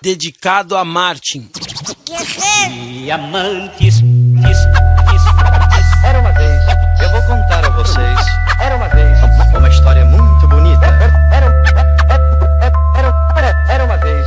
Dedicado a Martin. Diamantes. Era uma vez, eu vou contar a vocês. Era uma vez, uma história muito bonita. Era uma vez,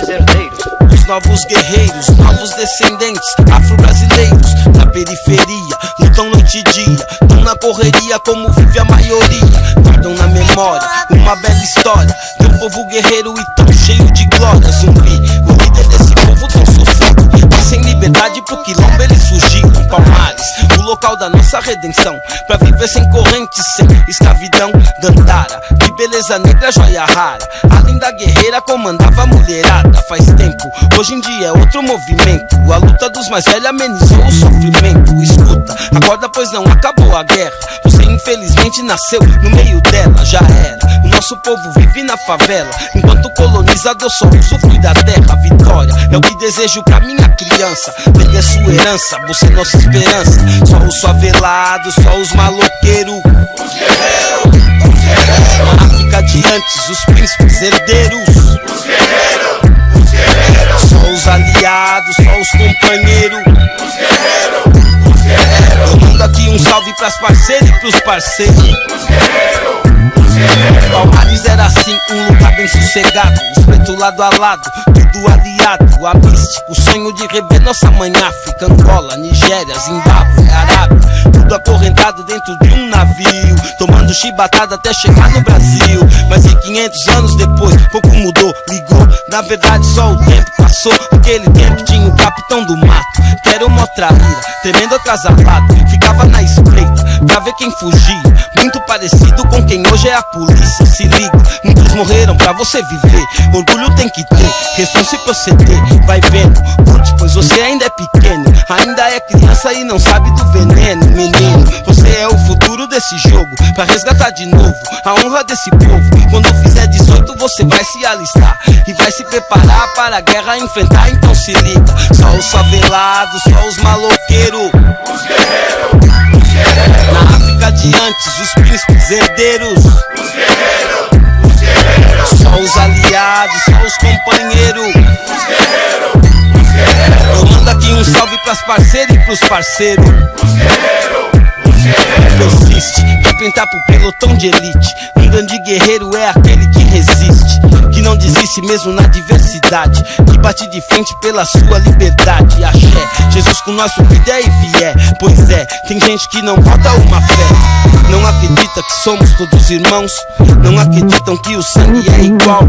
os herdeiros. Os novos guerreiros, novos descendentes afro-brasileiros na periferia, lutam noite e dia, tão na correria como vive a maioria. Guardam na memória uma bela história de um povo guerreiro e tão cheio de glória. Zumbi, o líder desse povo tão sofrido, mas sem liberdade pro quilombo eles fugiram. Palmares, o local da nossa redenção, pra viver sem correntes, sem escravidão. Dandara, de beleza negra, joia rara, além da guerreira comandava a mulherada. Faz tempo, hoje em dia é outro movimento, a luta dos mais velhos amenizou o sofrimento. Escuta, acorda pois não acabou a guerra, você infelizmente nasceu no meio dela. Já era, o nosso povo vive na favela, enquanto o colonizador só usufrui da terra. Vitória é o que desejo pra minha criança, perder sua herança, você é nossa esperança. Só os favelados, só os maloqueiros, os guerreiros. Na África de antes, os príncipes herdeiros, os guerreiros. Só os aliados, só os companheiros, os guerreiros. Eu mando aqui um salve pras parceiras e pros parceiros, os guerreiros. Palmares era assim, um lugar bem sossegado, os pretos lado a lado, tudo aliado. A mística, o sonho de rever nossa mãe África, Angola, Nigéria, Zimbábue, Arábia, tudo acorrentado dentro de um navio, tomando chibatada até chegar no Brasil. Mas e 500 anos depois, pouco mudou, ligou, na verdade só o tempo passou. Naquele tempo tinha o capitão do mato, que era uma traíra, tremendo acasalado, ficava na espreita pra ver quem fugia, muito parecido com quem hoje é a polícia. Se liga, muitos morreram pra você viver, orgulho tem que ter, questão se proceder. Vai vendo, curte, pois você ainda é pequeno, ainda é criança e não sabe do veneno. Menino, você é o futuro desse jogo, pra resgatar de novo a honra desse povo. Quando fizer 18 você vai se alistar e vai se preparar para a guerra enfrentar. Então se liga, só os favelados, só os maloqueiros, os guerreiros. Na África de antes, os príncipes herdeiros, os guerreiros. Só os aliados, só os companheiros, os guerreiros. Eu mando aqui um salve pras parceiras e pros parceiros, os guerreiros. Persiste, quer pintar pro pelotão de elite. Um grande guerreiro é aquele que resiste, que não desiste mesmo na diversidade, que bate de frente pela sua liberdade. Axé, Jesus com nós o que der e vier. Pois é, tem gente que não bota uma fé, não acredita que somos todos irmãos, não acreditam que o sangue é igual.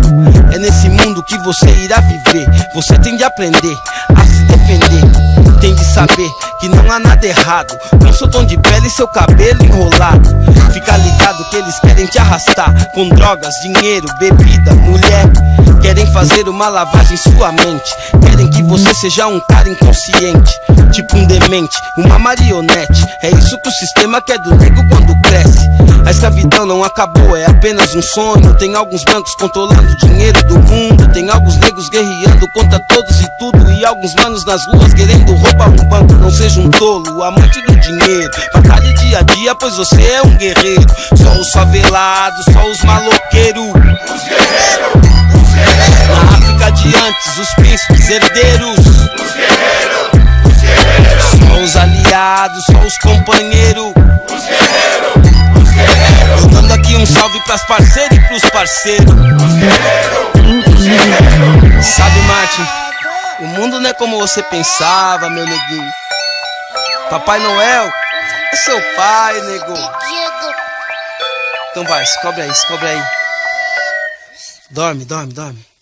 É nesse mundo que você irá viver, você tem de aprender a se defender, tem de saber que não há nada errado com seu tom de pele e seu cabelo enrolado. Fica ligado que eles querem te arrastar com drogas, dinheiro, bebida, mulher. Querem fazer uma lavagem em sua mente, querem que você seja um cara inconsciente, tipo um demente, uma marionete. É isso que o sistema quer do nego quando cresce. A escravidão não acabou, é apenas um sonho. Tem alguns brancos controlando o dinheiro do mundo, tem alguns negros guerreando contra todos e tudo, e alguns manos nas ruas querendo roubar um banco. Não seja um tolo, amante do dinheiro, batalhe dia a dia, pois você é um guerreiro. Só os favelados, só os maloqueiros, os guerreiros. Na África de antes, os príncipes herdeiros, os guerreiros. Só os aliados, só os companheiros, os guerreiros. Eu mando aqui um salve pras parceiras e pros parceiros, os guerreiros. Sabe, Martin, o mundo não é como você pensava, meu neguinho. Papai Noel é seu pai, nego. Então vai, se cobre aí, se cobre aí. Dorme, dorme, dorme.